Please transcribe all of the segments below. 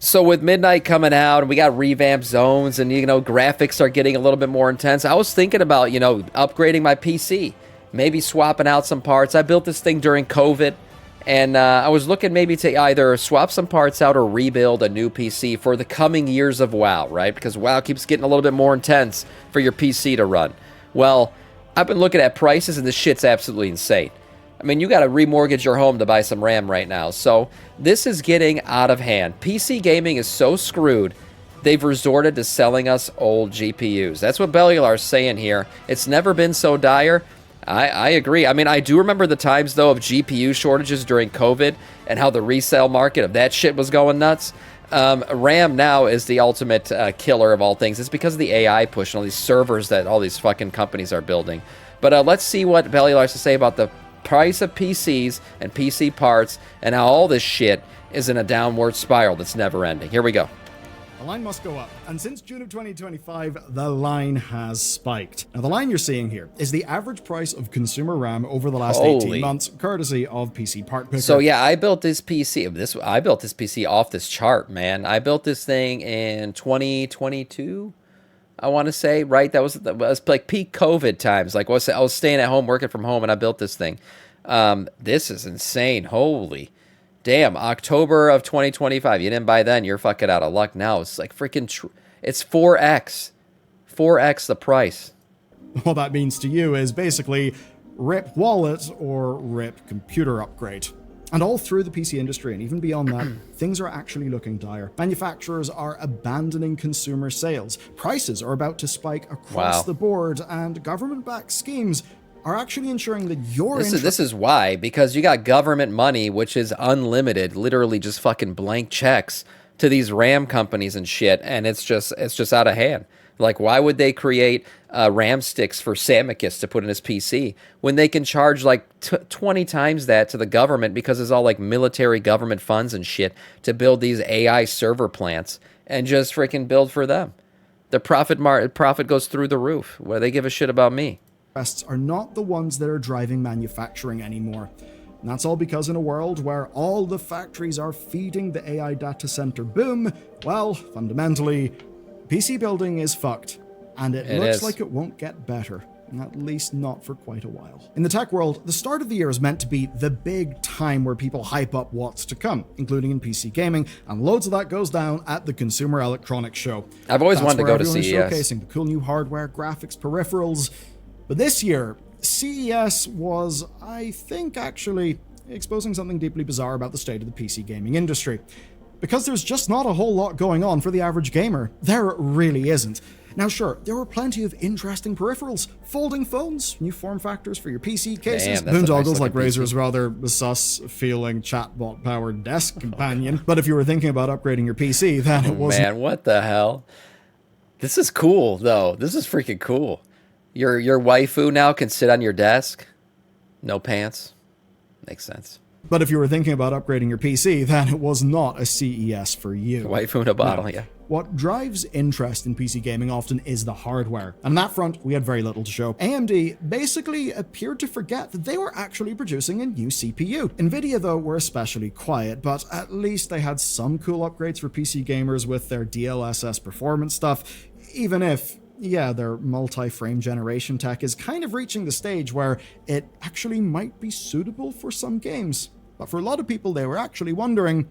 So with Midnight coming out and we got revamped zones and, graphics are getting a little bit more intense, I was thinking about, upgrading my PC, maybe swapping out some parts. I built this thing during COVID, and I was looking maybe to either swap some parts out or rebuild a new PC for the coming years of WoW, right? Because WoW keeps getting a little bit more intense for your PC to run. Well, I've been looking at prices and this shit's absolutely insane. I mean, you got to remortgage your home to buy some RAM right now. So this is getting out of hand. PC gaming is so screwed, they've resorted to selling us old GPUs. That's what Bellular's saying here. It's never been so dire. I agree. I mean, I do remember the times, though, of GPU shortages during COVID and how the resale market of that shit was going nuts. RAM now is the ultimate killer of all things. It's because of the AI push and all these servers that all these fucking companies are building. But let's see what Bellular has to say about the price of PCs and PC parts and how all this shit is in a downward spiral that's never ending. Here we go. The line must go up, and since June of 2025, the line has spiked. Now, the line you're seeing here is the average price of consumer RAM over the last 18 months, courtesy of PC Part Picker. So yeah, I built this PC off this chart, man. I built this thing in 2022. I want to say, right? That was like peak COVID times. Like I was staying at home, working from home, and I built this thing. This is insane. Holy damn. October of 2025. You didn't buy then, you're fucking out of luck now. It's like freaking, it's 4x. 4x the price. What that means to you is basically rip wallet or rip computer upgrade. And all through the PC industry and even beyond that, things are actually looking dire. Manufacturers are abandoning consumer sales. Prices are about to spike across the board, and government-backed schemes are actually ensuring that this is why, because you got government money, which is unlimited, literally just fucking blank checks to these RAM companies and shit, and it's just out of hand. Like, why would they create RAM sticks for Samiccus to put in his PC when they can charge like 20 times that to the government because it's all like military government funds and shit to build these AI server plants and just freaking build for them? The profit goes through the roof. Where they give a shit about me. Are not the ones that are driving manufacturing anymore. And that's all because in a world where all the factories are feeding the AI data center boom, well, fundamentally, PC building is fucked, and it looks like it won't get better, at least not for quite a while. In the tech world, the start of the year is meant to be the big time where people hype up what's to come, including in PC gaming, and loads of that goes down at the Consumer Electronics Show. I've always wanted to go to CES. Showcasing the cool new hardware, graphics, peripherals. But this year, CES was, I think, actually exposing something deeply bizarre about the state of the PC gaming industry. Because there's just not a whole lot going on for the average gamer. There really isn't. Now sure, there were plenty of interesting peripherals, folding phones, new form factors for your PC cases, boondoggles like Razer's rather sus-feeling chatbot-powered desk companion. But if you were thinking about upgrading your PC, then it wasn't. Man, what the hell? This is cool, though. This is freaking cool. Your waifu now can sit on your desk. No pants. Makes sense. But if you were thinking about upgrading your PC, then it was not a CES for you. Waifu in a bottle, yeah. What drives interest in PC gaming often is the hardware. And on that front, we had very little to show. AMD basically appeared to forget that they were actually producing a new CPU. Nvidia, though, were especially quiet, but at least they had some cool upgrades for PC gamers with their DLSS performance stuff, even if, yeah, their multi-frame generation tech is kind of reaching the stage where it actually might be suitable for some games. But for a lot of people, they were actually wondering,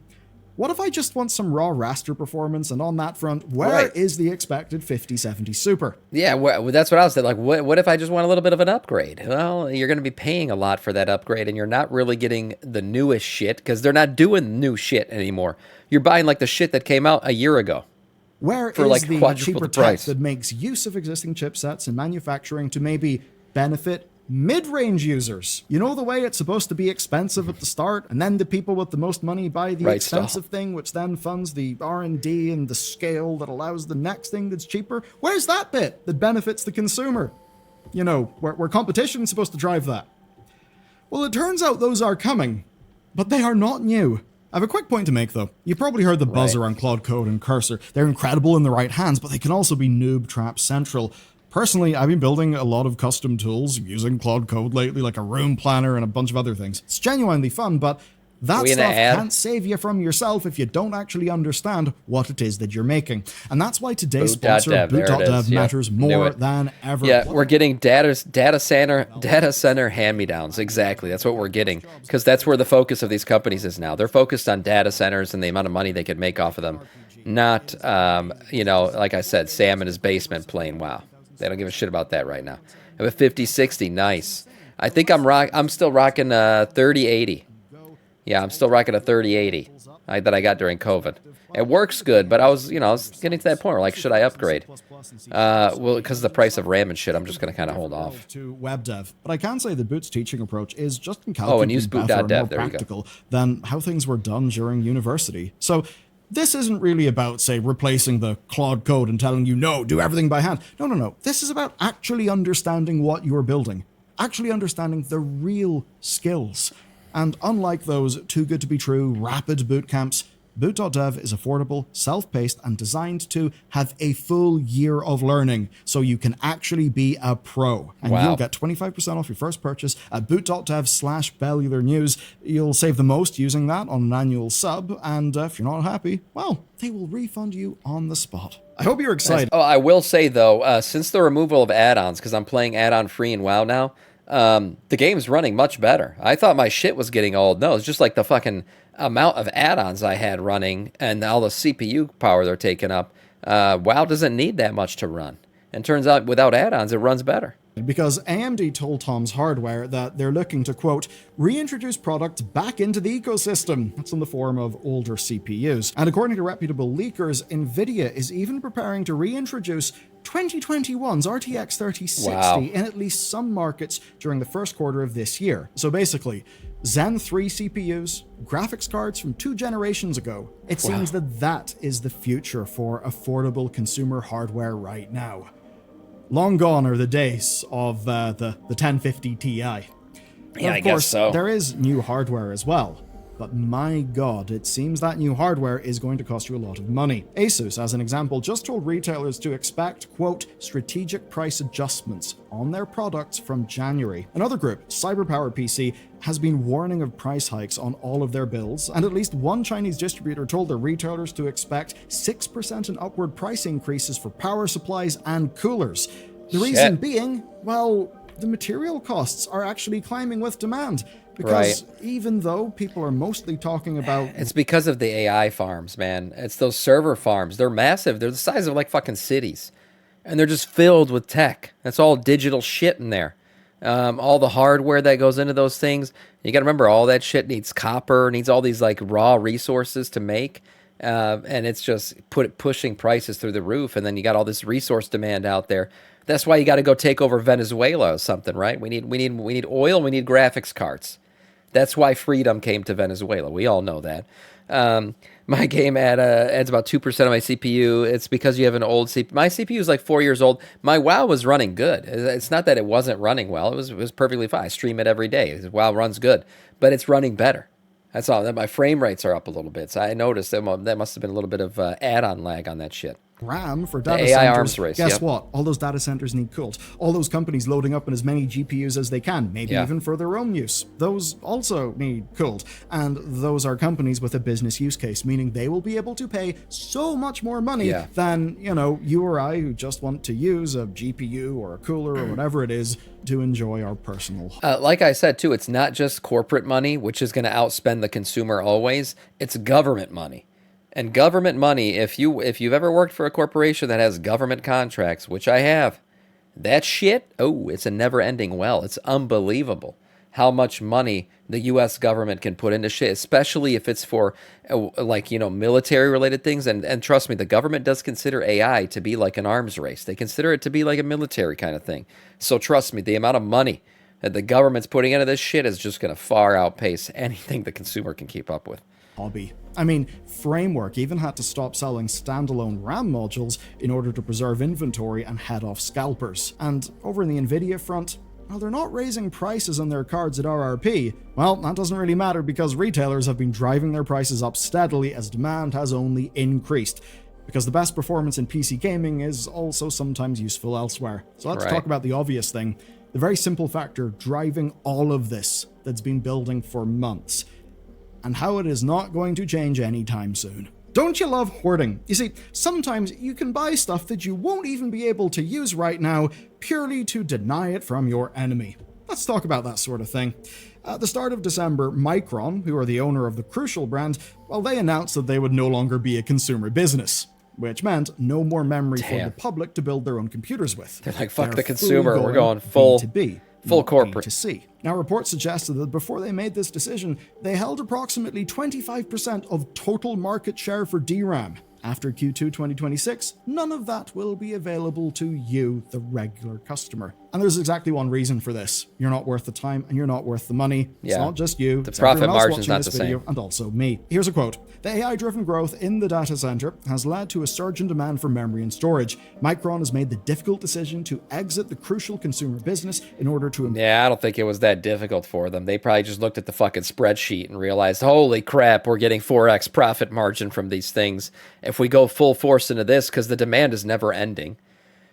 what if I just want some raw raster performance? And on that front, where is the expected 5070 Super? Yeah, well, that's what I was saying. Like, what if I just want a little bit of an upgrade? Well, you're going to be paying a lot for that upgrade, and you're not really getting the newest shit because they're not doing new shit anymore. You're buying like the shit that came out a year ago. Where for is like the cheaper tech that makes use of existing chipsets and manufacturing to maybe benefit mid-range users? You know, the way it's supposed to be expensive at the start, and then the people with the most money buy the expensive thing, which then funds the R&D and the scale that allows the next thing that's cheaper. Where's that bit that benefits the consumer? You know, where competition is supposed to drive that. Well, it turns out those are coming, but they are not new. I have a quick point to make, though. You probably heard the buzz around Claude Code and Cursor. They're incredible in the right hands, but they can also be noob trap central. Personally, I've been building a lot of custom tools using Claude Code lately, like a room planner and a bunch of other things. It's genuinely fun, but That we stuff add? can't save you from yourself if you don't actually understand what it is that you're making. And that's why today's sponsor, Boot.dev, matters more than ever. Yeah, we're getting data center hand-me-downs. Exactly. That's what we're getting. Because that's where the focus of these companies is now. They're focused on data centers and the amount of money they could make off of them. Not, like I said, Sam in his basement playing WoW. They don't give a shit about that right now. I have a 5060. Nice. I think I'm still rocking a 3080. Yeah, I'm still rocking a 3080 that I got during COVID. It works good, but I was getting to that point where, like, should I upgrade? Well, because of the price of RAM and shit, I'm just going to kind of hold off. To web dev. But I can say the Boot's teaching approach is just incalculably and use better and more There practical than how things were done during university. So this isn't really about, say, replacing the Claude code and telling you, no, do everything by hand. No. This is about actually understanding what you're building, actually understanding the real skills. And unlike those too good to be true rapid boot camps, Boot.dev is affordable, self-paced, and designed to have a full year of learning, so you can actually be a pro. And you'll get 25% off your first purchase at boot.dev/bellularnews. You'll save the most using that on an annual sub, and if you're not happy, well, they will refund you on the spot. I hope you're excited. Oh, I will say, though, since the removal of add-ons, because I'm playing add-on free in WoW now, the game's running much better. I thought my shit was getting old. No, it's just like the fucking amount of add-ons I had running and all the CPU power they're taking up. WoW doesn't need that much to run. And turns out without add-ons, it runs better. Because AMD told Tom's Hardware that they're looking to, quote, reintroduce products back into the ecosystem. That's in the form of older CPUs. And according to reputable leakers, NVIDIA is even preparing to reintroduce 2021's RTX 3060 in at least some markets during the first quarter of this year. So basically, Zen 3 CPUs, graphics cards from 2 generations ago. It seems that is the future for affordable consumer hardware right now. Long gone are the days of the 1050 Ti. Yeah, I guess so. There is new hardware as well. But my god, it seems that new hardware is going to cost you a lot of money. Asus, as an example, just told retailers to expect, quote, strategic price adjustments on their products from January. Another group, CyberPower PC, has been warning of price hikes on all of their builds, and at least one Chinese distributor told their retailers to expect 6% and upward price increases for power supplies and coolers. The reason being, well, the material costs are actually climbing with demand. Because even though people are mostly talking about... It's because of the AI farms, man. It's those server farms. They're massive. They're the size of, like, fucking cities. And they're just filled with tech. That's all digital shit in there. All the hardware that goes into those things. You got to remember, all that shit needs copper, needs all these, like, raw resources to make. And it's just pushing prices through the roof. And then you got all this resource demand out there. That's why you got to go take over Venezuela or something, right? We need oil. We need graphics cards. That's why freedom came to Venezuela. We all know that. My game adds about 2% of my CPU. It's because you have an old CPU. My CPU is like 4 years old. My WoW was running good. It's not that it wasn't running well. It was perfectly fine. I stream it every day. WoW runs good, but it's running better. That's all. My frame rates are up a little bit. So I noticed that must have been a little bit of add-on lag on that shit. RAM for data AI centers. Arms race, Guess what? All those data centers need cooled. All those companies loading up in as many GPUs as they can, maybe even for their own use. Those also need cooled. And those are companies with a business use case, meaning they will be able to pay so much more money than, you or I who just want to use a GPU or a cooler or whatever it is to enjoy our personal. Like I said, too, it's not just corporate money, which is going to outspend the consumer always. It's government money. And government money, if you've ever worked for a corporation that has government contracts, which I have, that shit, it's a never-ending well. It's unbelievable how much money the U.S. government can put into shit, especially if it's for, military-related things. And trust me, the government does consider AI to be like an arms race. They consider it to be like a military kind of thing. So trust me, the amount of money that the government's putting into this shit is just going to far outpace anything the consumer can keep up with. Hobby. I mean, Framework even had to stop selling standalone RAM modules in order to preserve inventory and head off scalpers. And over in the Nvidia front, while they're not raising prices on their cards at RRP, well, that doesn't really matter because retailers have been driving their prices up steadily as demand has only increased. Because the best performance in PC gaming is also sometimes useful elsewhere. So let's talk about the obvious thing. The very simple factor driving all of this that's been building for months. and how it is not going to change anytime soon. Don't you love hoarding? You see, sometimes you can buy stuff that you won't even be able to use right now purely to deny it from your enemy. Let's talk about that sort of thing. At the start of December, Micron, who are the owner of the Crucial brand, well, they announced that they would no longer be a consumer business, which meant no more memory for the public to build their own computers with. They're like, fuck the consumer, we're going full B2B. Full corporate. B2C. Now, reports suggested that before they made this decision, they held approximately 25% of total market share for DRAM. After Q2 2026, none of that will be available to you, the regular customer. And there's exactly one reason for this. You're not worth the time and you're not worth the money. It's not just you. The profit margin's not the video, same. And also me. Here's a quote. The AI-driven growth in the data center has led to a surge in demand for memory and storage. Micron has made the difficult decision to exit the crucial consumer business in order to... Yeah, I don't think it was that difficult for them. They probably just looked at the fucking spreadsheet and realized, holy crap, we're getting 4x profit margin from these things. If we go full force into this, because the demand is never ending.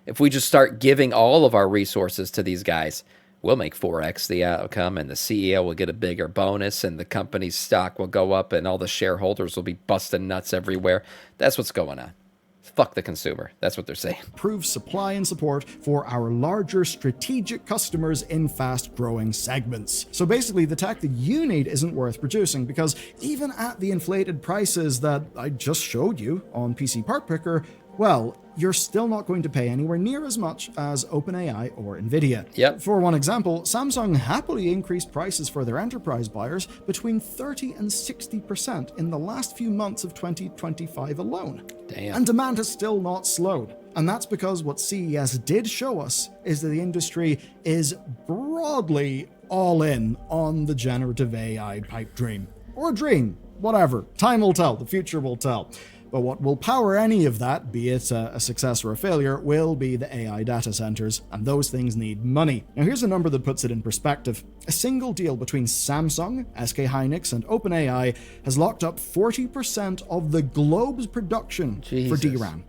If we just start giving all of our resources to these guys, we'll make 4x the outcome, and the CEO will get a bigger bonus, and the company's stock will go up, and all the shareholders will be busting nuts everywhere. That's what's going on. Fuck the consumer. That's what they're saying. Improve supply and support for our larger strategic customers in fast-growing segments. So basically, the tech that you need isn't worth producing, because even at the inflated prices that I just showed you on PC Part Picker, well, you're still not going to pay anywhere near as much as OpenAI or Nvidia. Yep. For one example, Samsung happily increased prices for their enterprise buyers between 30 and 60% in the last few months of 2025 alone. Damn. And demand has still not slowed. And that's because what CES did show us is that the industry is broadly all in on the generative AI pipe dream. Or dream, whatever. Time will tell, the future will tell. But what will power any of that, be it a success or a failure, will be the AI data centers, and those things need money. Now here's a number that puts it in perspective. A single deal between Samsung, SK Hynix, and OpenAI has locked up 40% of the globe's production for DRAM.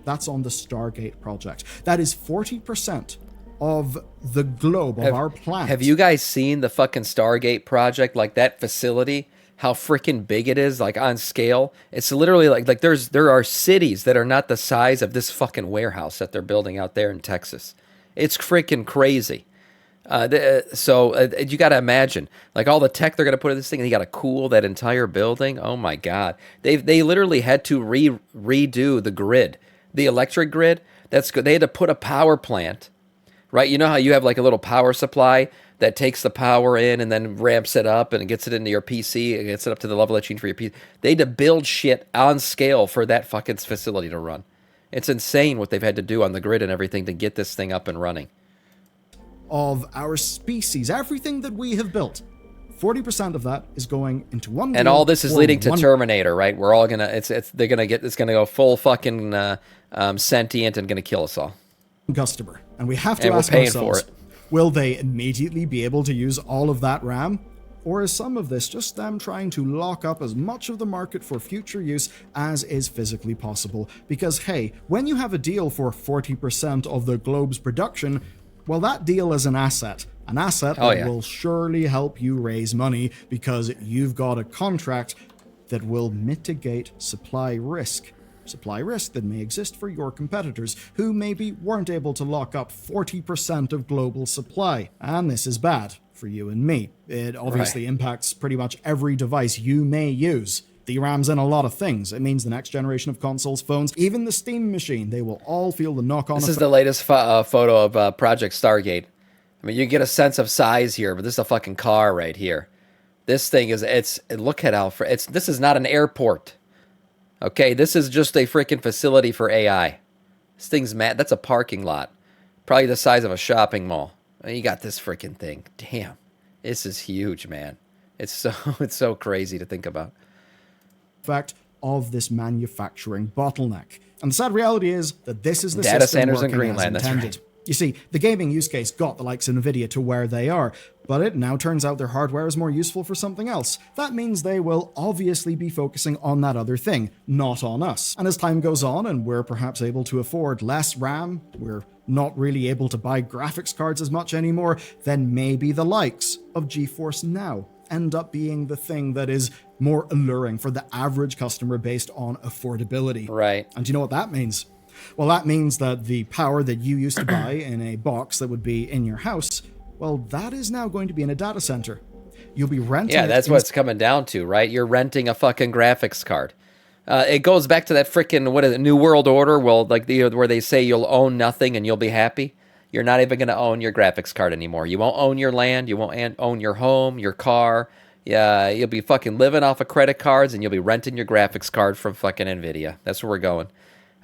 That's on the Stargate project. That is 40% of the globe, of our planet. Have you guys seen the fucking Stargate project? Like that facility? How freaking big it is, like on scale. It's literally like there are cities that are not the size of this fucking warehouse that they're building out there in Texas. It's freaking crazy. So you got to imagine, like all the tech they're going to put in this thing, and you got to cool that entire building. Oh my God. They literally had to redo the grid, the electric grid. That's good. They had to put a power plant, right? You know how you have like a little power supply that takes the power in and then ramps it up and gets it into your PC and gets it up to the level that you need for your PC. They had to build shit on scale for that fucking facility to run. It's insane what they've had to do on the grid and everything to get this thing up and running. Of our species, everything that we have built, 40% of that is going into one. And all this is leading to Terminator, right? We're all gonna, it's gonna go full fucking sentient and gonna kill us all. Customer, and we have to ask ourselves, will they immediately be able to use all of that RAM? Or is some of this just them trying to lock up as much of the market for future use as is physically possible? Because, hey, when you have a deal for 40% of the globe's production, well, that deal is an asset. An asset that will surely help you raise money because you've got a contract that will mitigate supply risk. Supply risk that may exist for your competitors, who maybe weren't able to lock up 40% of global supply. And this is bad for you and me. It obviously impacts pretty much every device you may use. DRAM's in a lot of things. It means the next generation of consoles, phones, even the Steam machine, they will all feel the knock-on effect. This is the latest photo of Project Stargate. I mean, you get a sense of size here, but this is a fucking car right here. This thing is, look at how, this is not an airport. Okay, this is just a freaking facility for AI. This thing's mad. That's a parking lot. Probably the size of a shopping mall. And you got this freaking thing. Damn. This is huge, man. It's so crazy to think about. Fact of this manufacturing bottleneck. And the sad reality is that this is the data system centers in working Greenland, as that's intended. right. You see, the gaming use case got the likes of Nvidia to where they are, but it now turns out their hardware is more useful for something else. That means they will obviously be focusing on that other thing, not on us. And as time goes on and we're perhaps able to afford less RAM, we're not really able to buy graphics cards as much anymore, then maybe the likes of GeForce Now, end up being the thing that is more alluring for the average customer based on affordability. Right. And you know what that means? Well, that means that the power that you used to buy in a box that would be in your house, well, that is now going to be in a data center. You'll be renting. Yeah, that's what it's coming down to, right? You're renting a fucking graphics card. It goes back to that freaking, what is it, New World Order? Well, like where they say you'll own nothing and you'll be happy. You're not even going to own your graphics card anymore. You won't own your land. You won't own your home, your car. Yeah, you'll be fucking living off of credit cards and you'll be renting your graphics card from fucking NVIDIA. That's where we're going.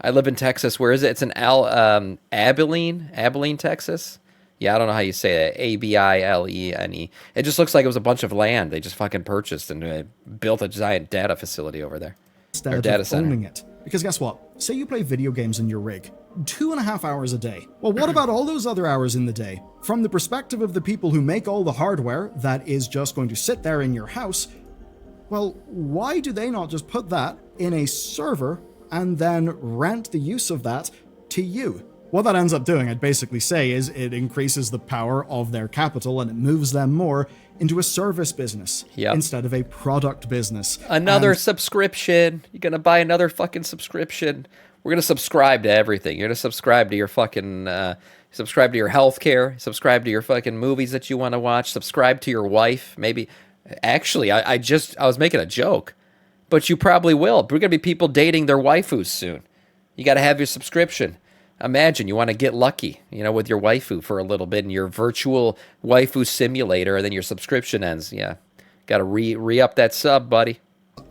I live in Texas. Where is it? It's in Abilene, Texas. Yeah, I don't know how you say that. Abilene. It just looks like it was a bunch of land they just fucking purchased and built a giant data facility over there. Instead of owning it. Because guess what? Say you play video games in your rig. 2.5 hours a day. Well, what about all those other hours in the day? From the perspective of the people who make all the hardware that is just going to sit there in your house, well, why do they not just put that in a server and then rent the use of that to you? What that ends up doing, I'd basically say, is it increases the power of their capital and it moves them more into a service business instead of a product business. Another subscription. You're going to buy another fucking subscription. We're going to subscribe to everything. You're going to subscribe to your fucking, subscribe to your healthcare, subscribe to your fucking movies that you want to watch, subscribe to your wife. Maybe, actually, I was making a joke, but you probably will. We're going to be people dating their waifus soon. You got to have your subscription. Imagine you want to get lucky, with your waifu for a little bit in your virtual waifu simulator, and then your subscription ends. Yeah, got to re-up that sub, buddy.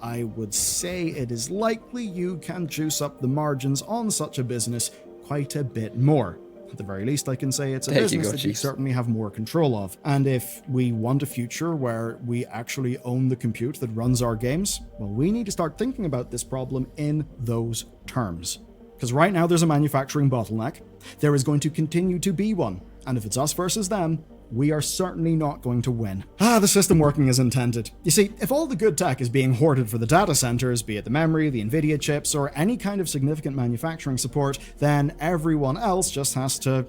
I would say it is likely you can juice up the margins on such a business quite a bit more. At the very least, I can say it's a business that you certainly have more control of. And if we want a future where we actually own the compute that runs our games, well, we need to start thinking about this problem in those terms. Because right now there's a manufacturing bottleneck. There is going to continue to be one. And if it's us versus them, we are certainly not going to win. The system working as intended. You see, if all the good tech is being hoarded for the data centers, be it the memory, the NVIDIA chips, or any kind of significant manufacturing support, then everyone else just has to,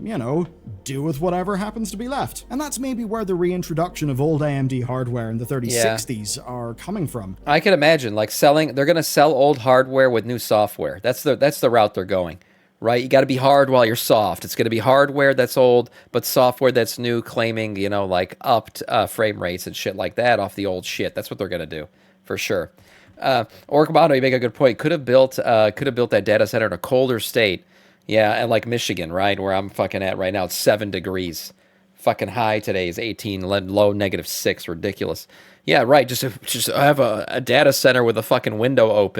do with whatever happens to be left. And that's maybe where the reintroduction of old AMD hardware in the 3060s are coming from. I can imagine, they're going to sell old hardware with new software. That's the route they're going. Right? You got to be hard while you're soft. It's going to be hardware that's old, but software that's new, claiming, upped frame rates and shit like that off the old shit. That's what they're going to do, for sure. Orkabano, you make a good point. Could have built that data center in a colder state. Yeah, and like Michigan, right? Where I'm fucking at right now, it's 7 degrees. Fucking high today is 18, low -6. Ridiculous. Yeah, right. Just have a data center with a fucking window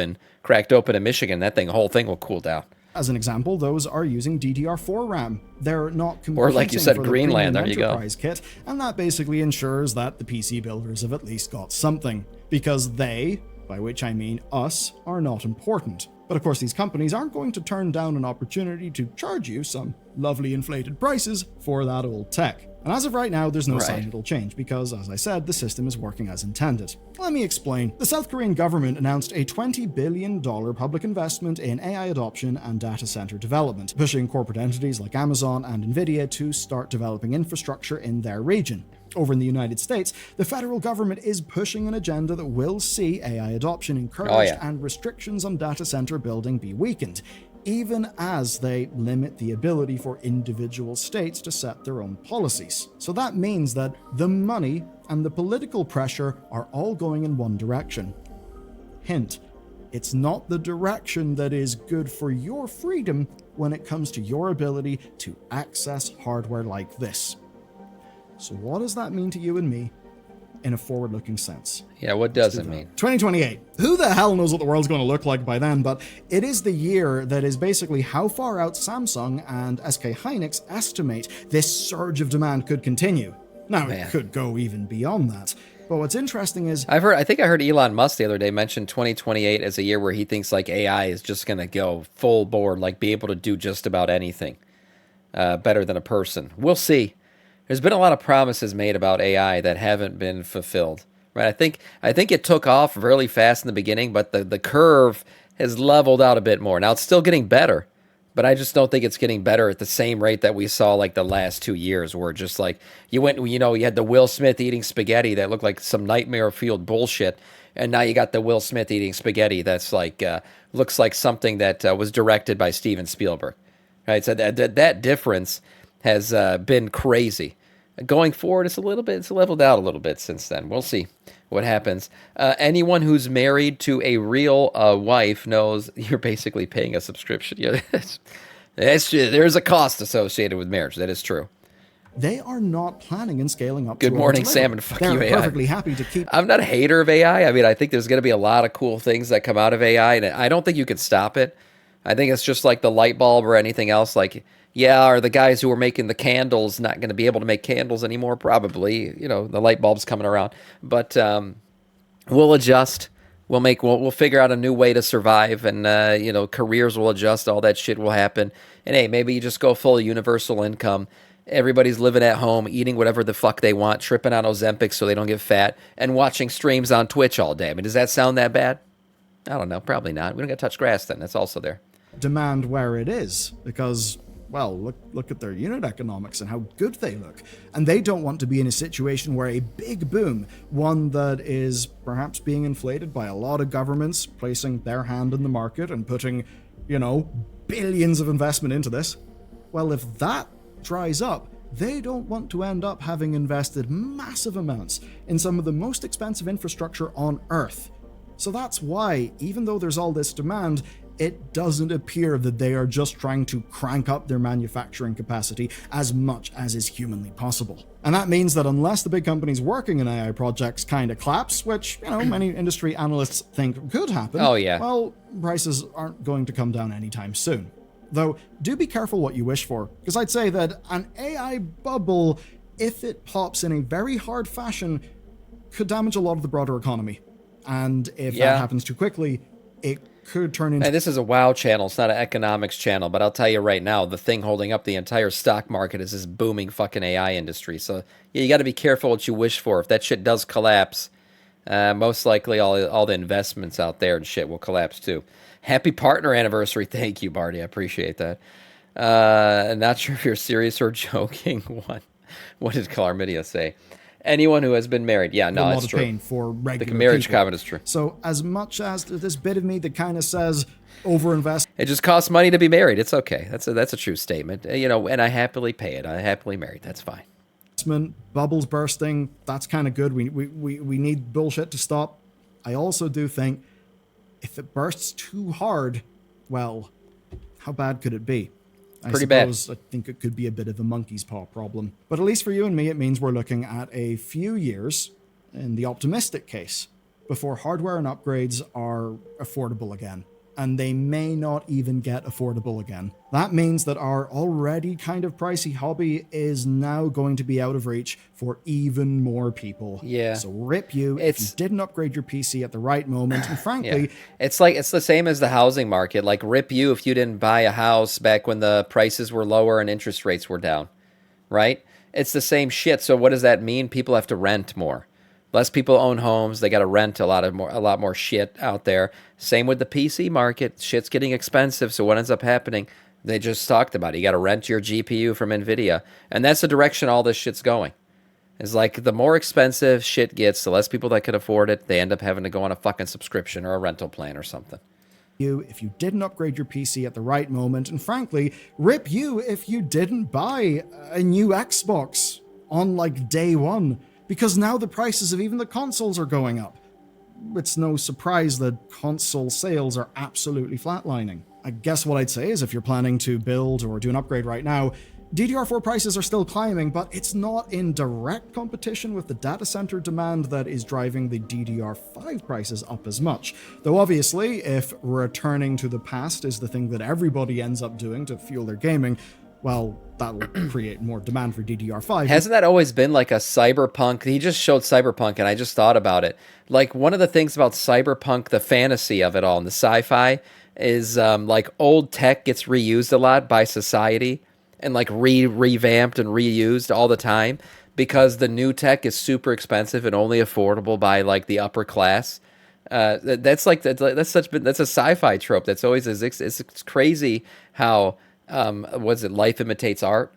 cracked open in Michigan. Whole thing will cool down. As an example, those are using DDR4 RAM. They're not competing or like you said, for the Greenland. There you enterprise kit, and that basically ensures that the PC builders have at least got something, because they, by which I mean us, are not important. But of course, these companies aren't going to turn down an opportunity to charge you some lovely inflated prices for that old tech. And as of right now, there's no sign it'll change because, as I said, the system is working as intended. Let me explain. The South Korean government announced a $20 billion public investment in AI adoption and data center development, pushing corporate entities like Amazon and NVIDIA to start developing infrastructure in their region. Over in the United States, the federal government is pushing an agenda that will see AI adoption encouraged and restrictions on data center building be weakened, even as they limit the ability for individual states to set their own policies. So that means that the money and the political pressure are all going in one direction. Hint, it's not the direction that is good for your freedom when it comes to your ability to access hardware like this. So what does that mean to you and me in a forward-looking sense? Yeah, what does it mean? 2028. Who the hell knows what the world's going to look like by then, but it is the year that is basically how far out Samsung and SK Hynix estimate this surge of demand could continue. Now, it could go even beyond that. But what's interesting is... I think I heard Elon Musk the other day mention 2028 as a year where he thinks AI is just going to go full board, be able to do just about anything better than a person. We'll see. There's been a lot of promises made about AI that haven't been fulfilled, right? I think it took off really fast in the beginning, but the curve has leveled out a bit more. Now it's still getting better, But I just don't think it's getting better at the same rate that we saw like the last 2 years, where just like you went, you had the Will Smith eating spaghetti that looked like some nightmare fueled bullshit, and now you got the Will Smith eating spaghetti that's like looks like something that was directed by Steven Spielberg, right? So that difference has been crazy. Going forward, it's leveled out a little bit since then. We'll see what happens. Anyone who's married to a real wife knows you're basically paying a subscription. Yeah, there's a cost associated with marriage. That is true. They are not planning on scaling up. Good morning, Sam, and fuck you, AI. They're perfectly happy to keep. I'm not a hater of AI. I mean, I think there's going to be a lot of cool things that come out of AI, and I don't think you can stop it. I think it's just like the light bulb or anything else. Like, yeah, are the guys who are making the candles not going to be able to make candles anymore? Probably. The light bulb's coming around. But we'll adjust. We'll figure out a new way to survive, and careers will adjust. All that shit will happen. And hey, maybe you just go full universal income. Everybody's living at home, eating whatever the fuck they want, tripping on Ozempic so they don't get fat, and watching streams on Twitch all day. I mean, does that sound that bad? I don't know. Probably not. We don't got to touch grass then. That's also there. Demand where it is, because, well, look at their unit economics and how good they look. And they don't want to be in a situation where a big boom, one that is perhaps being inflated by a lot of governments placing their hand in the market and putting, billions of investment into this. Well, if that dries up, they don't want to end up having invested massive amounts in some of the most expensive infrastructure on Earth. So that's why, even though there's all this demand, it doesn't appear that they are just trying to crank up their manufacturing capacity as much as is humanly possible. And that means that unless the big companies working in AI projects kind of collapse, which, many industry analysts think could happen, well, prices aren't going to come down anytime soon. Though, do be careful what you wish for, because I'd say that an AI bubble, if it pops in a very hard fashion, could damage a lot of the broader economy. And if that happens too quickly, it could turn into... And this is a WoW channel, it's not an economics channel, but I'll tell you right now, the thing holding up the entire stock market is this booming fucking AI industry. So, yeah, you got to be careful what you wish for. If that shit does collapse, most likely all the investments out there and shit will collapse too. Happy partner anniversary. Thank you, Barty. I appreciate that. Not sure if you're serious or joking. What did Clarmidia say? Anyone who has been married. Yeah, no, it's true. Pain for regular the marriage people. comment is true. So as much as this bit of me that kind of says overinvest. It just costs money to be married. It's okay. That's a true statement. And I happily pay it. I'm happily married. That's fine. Bubbles bursting. That's kind of good. We need bullshit to stop. I also do think if it bursts too hard, well, how bad could it be? Pretty bad. I think it could be a bit of a monkey's paw problem. But at least for you and me, it means we're looking at a few years, in the optimistic case, before hardware and upgrades are affordable again. And they may not even get affordable again. That means that our already kind of pricey hobby is now going to be out of reach for even more people. Yeah. So rip you if you didn't upgrade your PC at the right moment. And frankly... It's the same as the housing market. Like, rip you if you didn't buy a house back when the prices were lower and interest rates were down. Right? It's the same shit. So what does that mean? People have to rent more. Less people own homes. They got to rent a lot more shit out there. Same with the PC market. Shit's getting expensive. So what ends up happening? They just talked about it. You got to rent your GPU from NVIDIA. And that's the direction all this shit's going. It's like the more expensive shit gets, the less people that can afford it, they end up having to go on a fucking subscription or a rental plan or something. You if you didn't upgrade your PC at the right moment. And frankly, rip you if you didn't buy a new Xbox on like day one. Because now the prices of even the consoles are going up. It's no surprise that console sales are absolutely flatlining. I guess what I'd say is if you're planning to build or do an upgrade right now, DDR4 prices are still climbing, but it's not in direct competition with the data center demand that is driving the DDR5 prices up as much. Though obviously, if returning to the past is the thing that everybody ends up doing to fuel their gaming, well, that will create more demand for DDR5. Hasn't that always been like a cyberpunk? He just showed cyberpunk, and I just thought about it. Like, one of the things about cyberpunk, the fantasy of it all, and the sci-fi, is like old tech gets reused a lot by society and like revamped and reused all the time because the new tech is super expensive and only affordable by like the upper class. That's a sci-fi trope that's always it's crazy how Was it Life Imitates Art?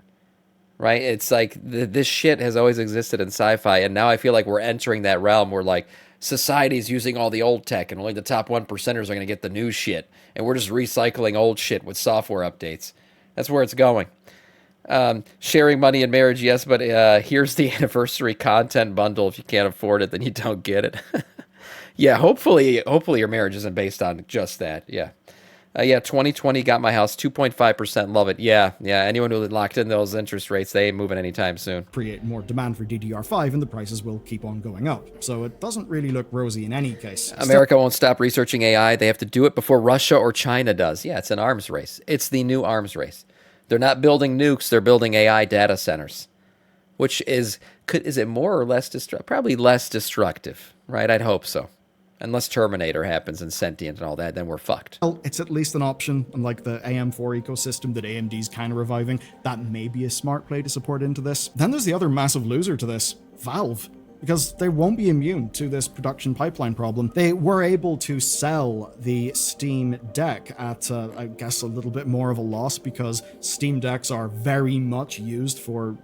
Right? It's like this shit has always existed in sci-fi, and now I feel like we're entering that realm where like society's using all the old tech, and only the top 1%ers are going to get the new shit, and we're just recycling old shit with software updates. That's where it's going. Sharing money in marriage, yes, but here's the anniversary content bundle. If you can't afford it, then you don't get it. Yeah, hopefully your marriage isn't based on just that. Yeah. Yeah, 2020 got my house 2.5%. Love it. Yeah. Anyone who locked in those interest rates, they ain't moving anytime soon. Create more demand for DDR5 and the prices will keep on going up. So it doesn't really look rosy in any case. America won't stop researching AI. They have to do it before Russia or China does. Yeah, it's an arms race. It's the new arms race. They're not building nukes. They're building AI data centers, which is it more or less destructive? Probably less destructive, right? I'd hope so. Unless Terminator happens and sentient and all that, then we're fucked. Well, it's at least an option, unlike the AM4 ecosystem that AMD's kind of reviving. That may be a smart play to support into this. Then there's the other massive loser to this, Valve. Because they won't be immune to this production pipeline problem. They were able to sell the Steam Deck at, I guess, a little bit more of a loss because Steam Decks are very much used for,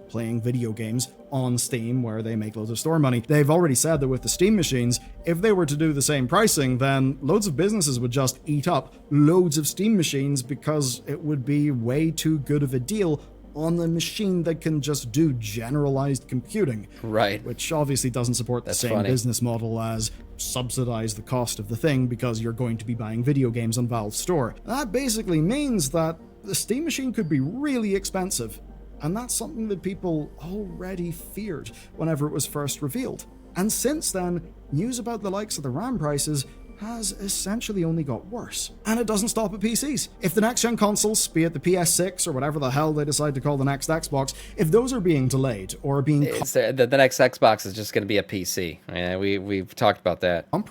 playing video games on Steam where they make loads of store money. They've already said that with the Steam machines, if they were to do the same pricing, then loads of businesses would just eat up loads of Steam machines because it would be way too good of a deal on a machine that can just do generalized computing. Right. Which obviously doesn't support the same business model as subsidize the cost of the thing because you're going to be buying video games on Valve's store. That basically means that the Steam machine could be really expensive. And that's something that people already feared whenever it was first revealed. And since then, news about the likes of the RAM prices has essentially only got worse. And it doesn't stop at PCs. If the next-gen consoles, be it the PS6 or whatever the hell they decide to call the next Xbox, if those are being delayed or being... The next Xbox is just going to be a PC. Yeah, we've talked about that. You're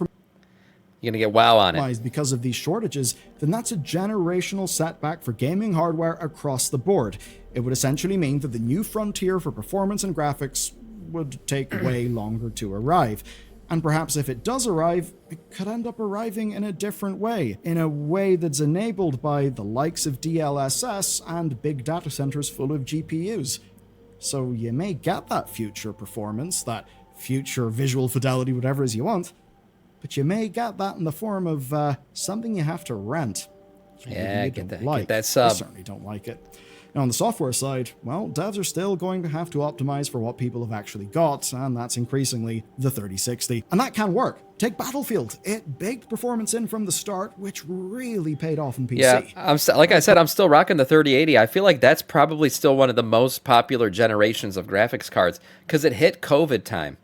going to get WoW on it. Because of these shortages, then that's a generational setback for gaming hardware across the board. It would essentially mean that the new frontier for performance and graphics would take way longer to arrive. And perhaps if it does arrive, it could end up arriving in a different way, in a way that's enabled by the likes of DLSS and big data centers full of GPUs. So you may get that future performance, that future visual fidelity, whatever it is you want, but you may get that in the form of something you have to rent. Yeah, get that sub. I certainly don't like it. Now, on the software side, well, devs are still going to have to optimize for what people have actually got, and that's increasingly the 3060. And that can work. Take Battlefield. It baked performance in from the start, which really paid off in PC. Yeah, like I said, I'm still rocking the 3080. I feel like that's probably still one of the most popular generations of graphics cards, because it hit COVID time.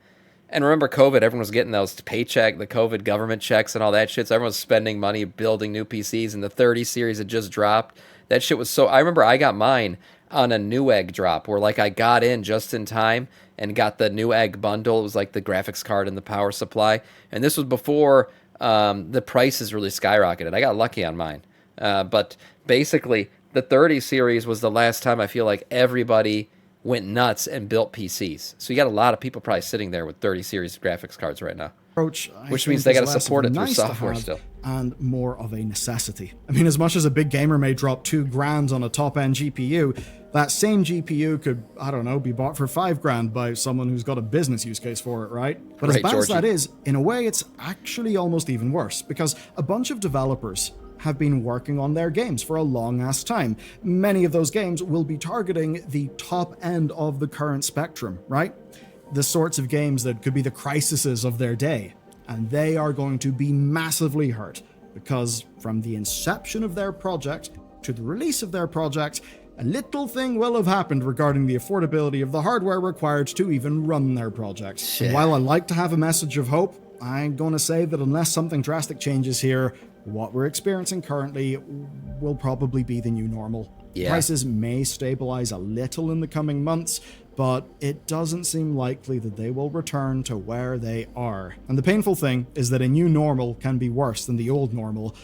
And remember COVID, everyone was getting those the COVID government checks and all that shit, so everyone was spending money building new PCs, and the 30 series had just dropped. That shit was so... I remember I got mine on a Newegg drop where, like, I got in just in time and got the Newegg bundle. It was, like, the graphics card and the power supply. And this was before the prices really skyrocketed. I got lucky on mine. But basically, the 30 series was the last time I feel like everybody went nuts and built PCs. So you got a lot of people probably sitting there with 30 series graphics cards right now. Which means they got to support it through software still. And more of a necessity. I mean, as much as a big gamer may drop $2,000 on a top-end GPU, that same GPU could, I don't know, be bought for $5,000 by someone who's got a business use case for it, right? But as bad as that is, in a way, it's actually almost even worse, because a bunch of developers have been working on their games for a long-ass time. Many of those games will be targeting the top end of the current spectrum, right? The sorts of games that could be the crises of their day. And they are going to be massively hurt because from the inception of their project to the release of their project, a little thing will have happened regarding the affordability of the hardware required to even run their project. And while I like to have a message of hope, I'm going to say that unless something drastic changes here, what we're experiencing currently will probably be the new normal. Yeah. Prices may stabilize a little in the coming months, but it doesn't seem likely that they will return to where they are. And the painful thing is that a new normal can be worse than the old normal,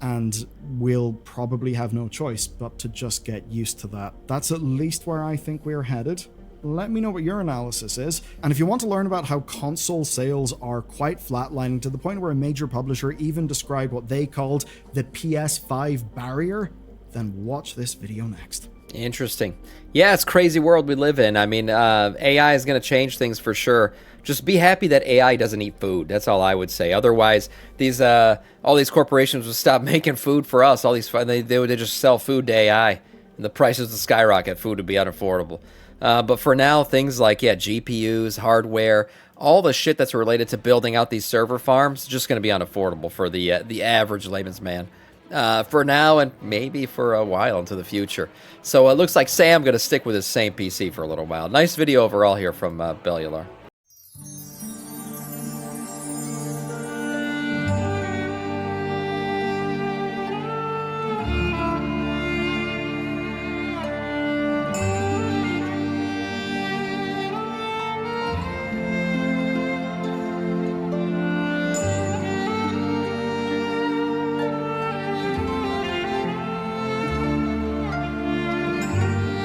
and we'll probably have no choice but to just get used to that. That's at least where I think we're headed. Let me know what your analysis is. And if you want to learn about how console sales are quite flatlining to the point where a major publisher even described what they called the PS5 barrier, then watch this video next. Interesting. Yeah, it's a crazy world we live in. I mean, AI is going to change things for sure. Just be happy that AI doesn't eat food. That's all I would say. Otherwise, these all these corporations would stop making food for us. All these they would just sell food to AI, and the prices would skyrocket. Food would be unaffordable. But for now, things like GPUs, hardware, all the shit that's related to building out these server farms, is just going to be unaffordable for the average layman's man. For now and maybe for a while into the future. So it looks like Sam going to stick with his same PC for a little while. Nice video overall here from Bellular.